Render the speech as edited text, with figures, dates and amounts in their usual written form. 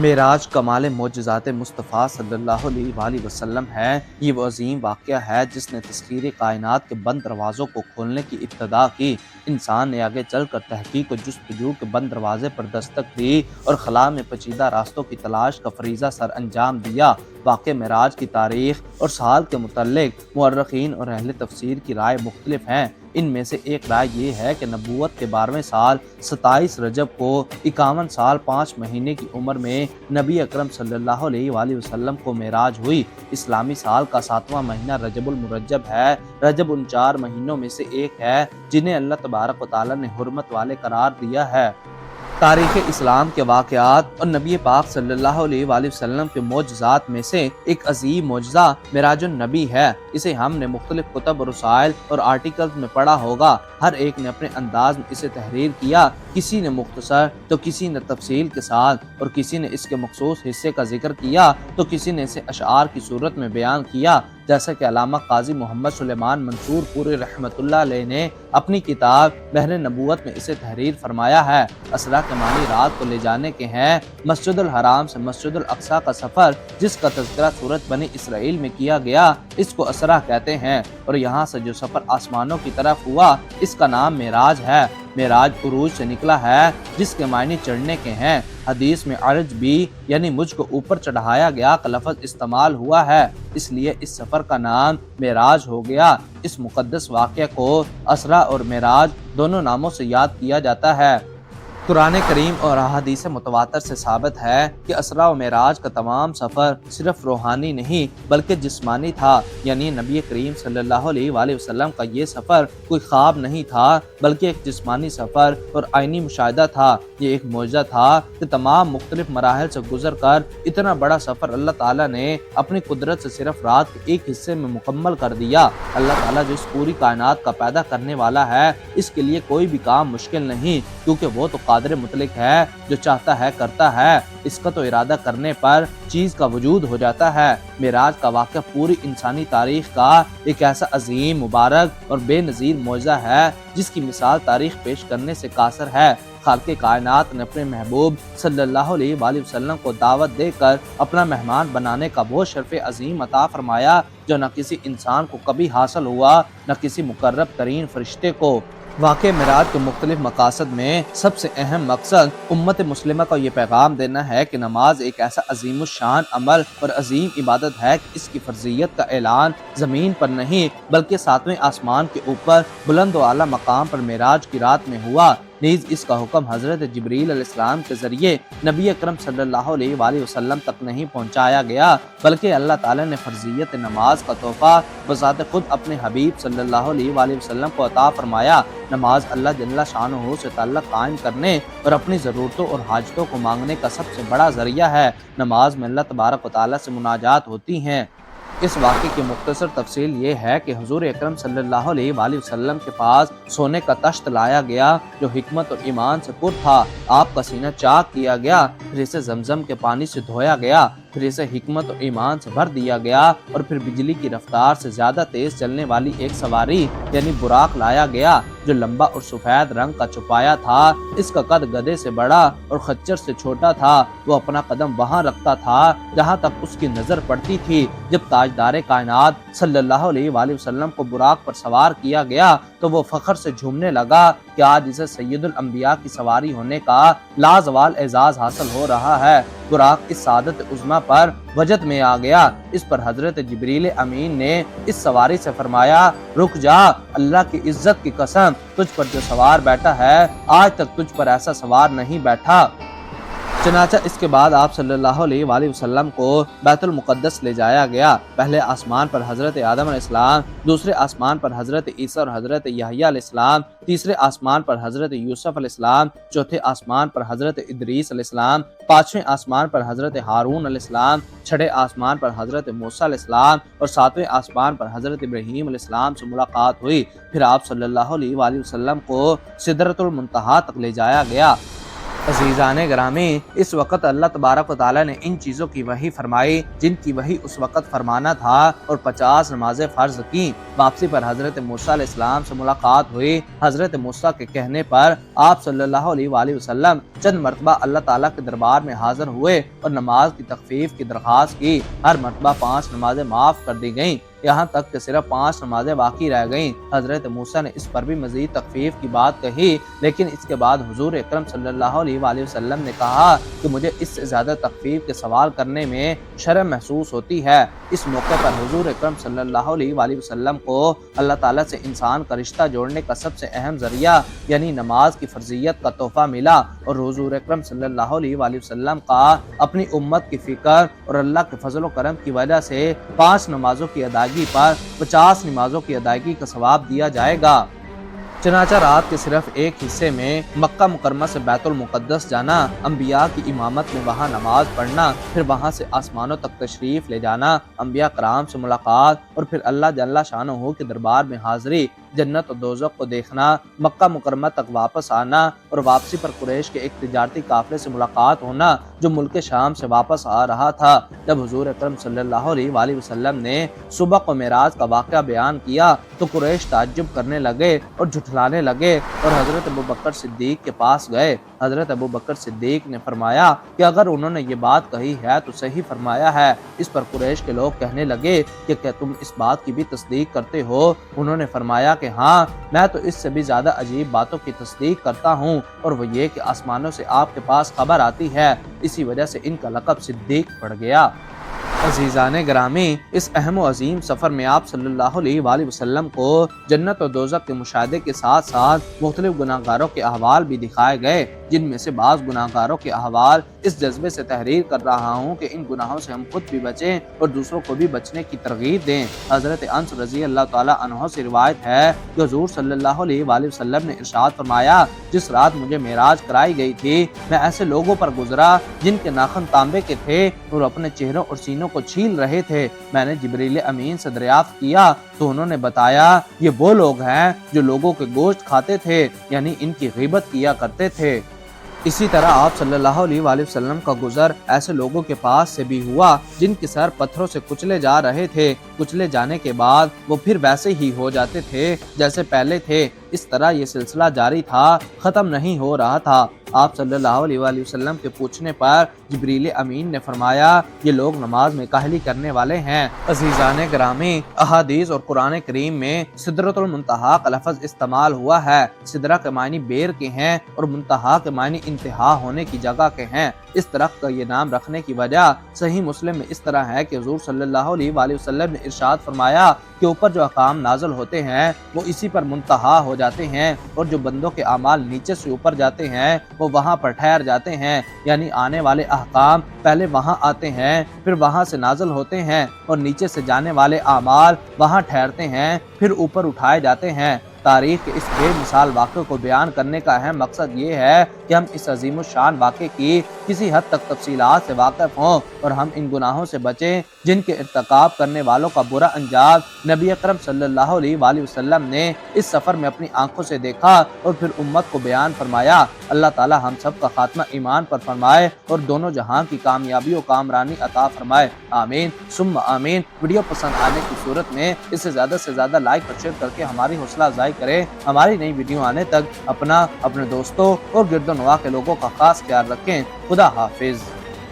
معراج کمال معجزات مصطفیٰ صلی اللہ علیہ وآلہ وسلم ہے۔ یہ وہ عظیم واقعہ ہے جس نے تسخیر کائنات کے بند دروازوں کو کھولنے کی ابتدا کی۔ انسان نے آگے چل کر تحقیق و جستجو کے بند دروازے پر دستک دی اور خلا میں پیچیدہ راستوں کی تلاش کا فریضہ سر انجام دیا۔ واقع معراج کی تاریخ اور سال کے متعلق مورخین اور اہل تفسیر کی رائے مختلف ہیں۔ ان میں سے ایک رائے یہ ہے کہ نبوت کے 12ویں سال 27 رجب کو 51 سال 5 مہینے کی عمر میں نبی اکرم صلی اللہ علیہ وآلہ وسلم کو معراج ہوئی۔ اسلامی سال کا 7واں مہینہ رجب المرجب ہے۔ رجب ان 4 مہینوں میں سے ایک ہے جنہیں اللہ تبارک و تعالی نے حرمت والے قرار دیا ہے۔ تاریخ اسلام کے واقعات اور نبی پاک صلی اللہ علیہ وآلہ وسلم کے معجزات میں سے ایک عظیم معجزہ معراج النبی ہے۔ اسے ہم نے مختلف کتب، رسائل اور آرٹیکلز میں پڑھا ہوگا۔ ہر ایک نے اپنے انداز میں اسے تحریر کیا، کسی نے مختصر تو کسی نے تفصیل کے ساتھ، اور کسی نے اس کے مخصوص حصے کا ذکر کیا تو کسی نے اسے اشعار کی صورت میں بیان کیا، جیسا کہ علامہ قاضی محمد سلیمان منصور پوری رحمۃ اللہ علیہ نے اپنی کتاب بحر نبوت میں اسے تحریر فرمایا ہے۔ اسرا کے معنی رات کو لے جانے کے ہیں۔ مسجد الحرام سے مسجد الاقصی کا سفر جس کا تذکرہ سورۃ بنی اسرائیل میں کیا گیا، اس کو اسرا کہتے ہیں، اور یہاں سے جو سفر آسمانوں کی طرف ہوا اس کا نام معراج ہے۔ معراج عروج سے نکلا ہے جس کے معنی چڑھنے کے ہیں۔ حدیث میں عرج بھی یعنی مجھ کو اوپر چڑھایا گیا کا لفظ استعمال ہوا ہے، اس لیے اس سفر کا نام معراج ہو گیا۔ اس مقدس واقعہ کو اسرا اور معراج دونوں ناموں سے یاد کیا جاتا ہے۔ قرآن کریم اور احادیث متواتر سے ثابت ہے کہ اسرا و معراج کا تمام سفر صرف روحانی نہیں بلکہ جسمانی تھا، یعنی نبی کریم صلی اللہ علیہ وآلہ وسلم کا یہ سفر کوئی خواب نہیں تھا بلکہ ایک جسمانی سفر اور عینی مشاہدہ تھا۔ یہ ایک معجزہ تھا کہ تمام مختلف مراحل سے گزر کر اتنا بڑا سفر اللہ تعالیٰ نے اپنی قدرت سے صرف رات کے ایک حصے میں مکمل کر دیا۔ اللہ تعالیٰ جو اس پوری کائنات کا پیدا کرنے والا ہے، اس کے لیے کوئی بھی کام مشکل نہیں، کیونکہ وہ تو قادر مطلق ہے، جو چاہتا ہے کرتا ہے۔ اس کا تو ارادہ کرنے پر چیز کا وجود ہو جاتا ہے۔ معراج کا واقعہ پوری انسانی تاریخ کا ایک ایسا عظیم، مبارک اور بے نظیر معجزہ ہے جس کی مثال تاریخ پیش کرنے سے قاصر ہے۔ خالق کائنات نے اپنے محبوب صلی اللہ علیہ وآلہ وسلم کو دعوت دے کر اپنا مہمان بنانے کا وہ شرف عظیم عطا فرمایا جو نہ کسی انسان کو کبھی حاصل ہوا، نہ کسی مقرب ترین فرشتے کو۔ واقع معراج کے مختلف مقاصد میں سب سے اہم مقصد امت مسلمہ کو یہ پیغام دینا ہے کہ نماز ایک ایسا عظیم الشان عمل اور عظیم عبادت ہے کہ اس کی فرضیت کا اعلان زمین پر نہیں بلکہ 7ویں آسمان کے اوپر بلند و اعلیٰ مقام پر معراج کی رات میں ہوا۔ نیز اس کا حکم حضرت جبریل علیہ السلام کے ذریعے نبی اکرم صلی اللہ علیہ وآلہ وسلم تک نہیں پہنچایا گیا بلکہ اللہ تعالیٰ نے فرضیت نماز کا تحفہ بذات خود اپنے حبیب صلی اللہ علیہ وآلہ وسلم کو عطا فرمایا۔ نماز اللہ جل شانہ سے تعلق قائم کرنے اور اپنی ضرورتوں اور حاجتوں کو مانگنے کا سب سے بڑا ذریعہ ہے۔ نماز میں اللہ تبارک و تعالیٰ سے مناجات ہوتی ہیں۔ اس واقعے کی مختصر تفصیل یہ ہے کہ حضور اکرم صلی اللہ علیہ وآلہ وسلم کے پاس سونے کا تشت لایا گیا جو حکمت اور ایمان سے پر تھا۔ آپ کا سینہ چاک کیا گیا، پھر اسے زمزم کے پانی سے دھویا گیا، پھر اسے حکمت اور ایمان سے بھر دیا گیا، اور پھر بجلی کی رفتار سے زیادہ تیز چلنے والی ایک سواری یعنی براق لایا گیا جو لمبا اور سفید رنگ کا چھپایا تھا۔ اس کا قد گدھے سے بڑا اور خچر سے چھوٹا تھا۔ وہ اپنا قدم وہاں رکھتا تھا جہاں تک اس کی نظر پڑتی تھی۔ جب تاجدار کائنات صلی اللہ علیہ وآلہ وسلم کو براق پر سوار کیا گیا تو وہ فخر سے جھومنے لگا کہ آج اسے سید الانبیاء کی سواری ہونے کا لازوال اعزاز حاصل ہو رہا ہے۔ براق اس سعادت عظمیٰ پر وجد میں آ گیا۔ اس پر حضرت جبریل امین نے اس سواری سے فرمایا، رک جا، اللہ کی عزت کی قسم، تجھ پر جو سوار بیٹھا ہے آج تک تجھ پر ایسا سوار نہیں بیٹھا۔ چنانچہ اس کے بعد آپ صلی اللہ علیہ وآلہ وسلم کو بیت المقدس لے جایا گیا۔ پہلے آسمان پر حضرت آدم علیہ السلام، دوسرے آسمان پر حضرت عیسیٰ اور حضرت یحییٰ علیہ السلام، تیسرے آسمان پر حضرت یوسف علیہ السلام، چوتھے آسمان پر حضرت ادریس علیہ السلام، پانچویں آسمان پر حضرت ہارون علیہ السلام، چھٹے آسمان پر حضرت موسیٰ علیہ السلام اور ساتویں آسمان پر حضرت ابراہیم علیہ السلام سے ملاقات ہوئی۔ پھر آپ صلی اللہ علیہ وآلہ وسلم کو سدرۃ المنتہا تک لے جایا گیا۔ عزیزان گرامی، اس وقت اللہ تبارک و تعالیٰ نے ان چیزوں کی وحی فرمائی جن کی وحی اس وقت فرمانا تھا، اور 50 نمازیں فرض کی۔ واپسی پر حضرت موسیٰ علیہ السلام سے ملاقات ہوئی۔ حضرت موسیٰ کے کہنے پر آپ صلی اللہ علیہ وآلہ وسلم چند مرتبہ اللہ تعالیٰ کے دربار میں حاضر ہوئے اور نماز کی تخفیف کی درخواست کی۔ ہر مرتبہ 5 نمازیں معاف کر دی گئیں، یہاں تک کہ صرف 5 نمازیں باقی رہ گئیں۔ حضرت موسیٰ نے اس پر بھی مزید تخفیف کی بات کہی، لیکن اس کے بعد حضور اکرم صلی اللہ علیہ وآلہ وسلم نے کہا کہ مجھے اس سے زیادہ تخفیف کے سوال کرنے میں شرم محسوس ہوتی ہے۔ اس موقع پر حضور اکرم صلی اللہ علیہ وآلہ وسلم کو اللہ تعالیٰ سے انسان کا رشتہ جوڑنے کا سب سے اہم ذریعہ یعنی نماز کی فرضیت کا تحفہ ملا، اور حضور اکرم صلی اللہ علیہ وآلہ وسلم کا اپنی امت کی فکر اور اللہ کے فضل و کرم کی وجہ سے 5 نمازوں کی ادائیگی پر 50 نمازوں کی ادائیگی کا ثواب دیا جائے گا۔ چنانچہ رات کے صرف ایک حصے میں مکہ مکرمہ سے بیت المقدس جانا، انبیاء کی امامت میں وہاں نماز پڑھنا، پھر وہاں سے آسمانوں تک تشریف لے جانا، انبیاء کرام سے ملاقات، اور پھر اللہ جل شانہ کے دربار میں حاضری، جنت و دوزخ کو دیکھنا، مکہ مکرمہ تک واپس آنا، اور واپسی پر قریش کے ایک تجارتی قافلے سے ملاقات ہونا جو ملک شام سے واپس آ رہا تھا۔ جب حضور اکرم صلی اللہ علیہ وآلہ وسلم نے صبح و معراج کا واقعہ بیان کیا تو قریش تعجب کرنے لگے اور جھٹلانے لگے، اور حضرت ابوبکر صدیق کے پاس گئے۔ حضرت ابوبکر صدیق نے فرمایا کہ اگر انہوں نے یہ بات کہی ہے تو صحیح فرمایا ہے۔ اس پر قریش کے لوگ کہنے لگے کہ کیا تم اس بات کی بھی تصدیق کرتے ہو؟ انہوں نے فرمایا کہ ہاں، میں تو اس سے بھی زیادہ عجیب باتوں کی تصدیق کرتا ہوں، اور وہ یہ کہ آسمانوں سے آپ کے پاس خبر آتی ہے۔ اسی وجہ سے ان کا لقب صدیق پڑ گیا۔ عزیزان گرامی، اس اہم و عظیم سفر میں آپ صلی اللہ علیہ وآلہ وسلم کو جنت و دوزخ کے مشاہدے کے ساتھ ساتھ مختلف گناہگاروں کے احوال بھی دکھائے گئے، جن میں سے بعض گناہگاروں کے احوال اس جذبے سے تحریر کر رہا ہوں کہ ان گناہوں سے ہم خود بھی بچیں اور دوسروں کو بھی بچنے کی ترغیب دیں۔ حضرت انس رضی اللہ تعالیٰ عنہ سے روایت ہے کہ حضور صلی اللہ علیہ وآلہ وسلم نے ارشاد فرمایا، جس رات مجھے معراج کرائی گئی تھی میں ایسے لوگوں پر گزرا جن کے ناخن تانبے کے تھے اور اپنے چہروں اور سینوں کو چھیل رہے تھے۔ میں نے جبریل امین سے دریافت کیا تو انہوں نے بتایا یہ وہ لوگ ہیں جو لوگوں کے گوشت کھاتے تھے، یعنی ان کی غیبت کیا کرتے تھے۔ اسی طرح آپ صلی اللہ علیہ وآلہ وسلم کا گزر ایسے لوگوں کے پاس سے بھی ہوا جن کے سر پتھروں سے کچلے جا رہے تھے، کچلے جانے کے بعد وہ پھر ویسے ہی ہو جاتے تھے جیسے پہلے تھے۔ اس طرح یہ سلسلہ جاری تھا، ختم نہیں ہو رہا تھا۔ آپ صلی اللہ علیہ وآلہ وسلم کے پوچھنے پر جبریل امین نے فرمایا یہ لوگ نماز میں کاہلی کرنے والے ہیں۔ عزیزان گرامی، احادیث اور قرآن کریم میں سدرۃ المنتہا کا لفظ استعمال ہوا ہے۔ سدرہ کے معنی بیر کے ہیں اور منتہا کے معنی انتہا ہونے کی جگہ کے ہیں۔ اس درخت کا یہ نام رکھنے کی وجہ صحیح مسلم میں اس طرح ہے کہ حضور صلی اللہ علیہ وآلہ وسلم نے ارشاد فرمایا کہ اوپر جو احکام نازل ہوتے ہیں وہ اسی پر منتہا ہو جاتے ہیں، اور جو بندوں کے اعمال نیچے سے اوپر جاتے ہیں وہ وہاں پر ٹھہر جاتے ہیں، یعنی آنے والے احکام پہلے وہاں آتے ہیں پھر وہاں سے نازل ہوتے ہیں، اور نیچے سے جانے والے اعمال وہاں ٹھہرتے ہیں پھر اوپر اٹھائے جاتے ہیں۔ تاریخ کے اس بے مثال واقعے کو بیان کرنے کا اہم مقصد یہ ہے کہ ہم اس عظیم الشان واقعے کی کسی حد تک تفصیلات سے واقف ہوں اور ہم ان گناہوں سے بچیں جن کے ارتکاب کرنے والوں کا برا انجام نبی اکرم صلی اللہ علیہ وآلہ وسلم نے اس سفر میں اپنی آنکھوں سے دیکھا اور پھر امت کو بیان فرمایا۔ اللہ تعالی ہم سب کا خاتمہ ایمان پر فرمائے اور دونوں جہاں کی کامیابی و کامرانی عطا فرمائے، آمین ثم آمین۔ ویڈیو پسند آنے کی صورت میں اسے زیادہ سے زیادہ لائک اور شیئر کر کے ہماری حوصلہ افزائی کریں۔ ہماری نئی ویڈیو آنے تک اپنا، اپنے دوستوں اور گرد و نواح کے لوگوں کا خاص خیال رکھیں۔ خدا حافظ۔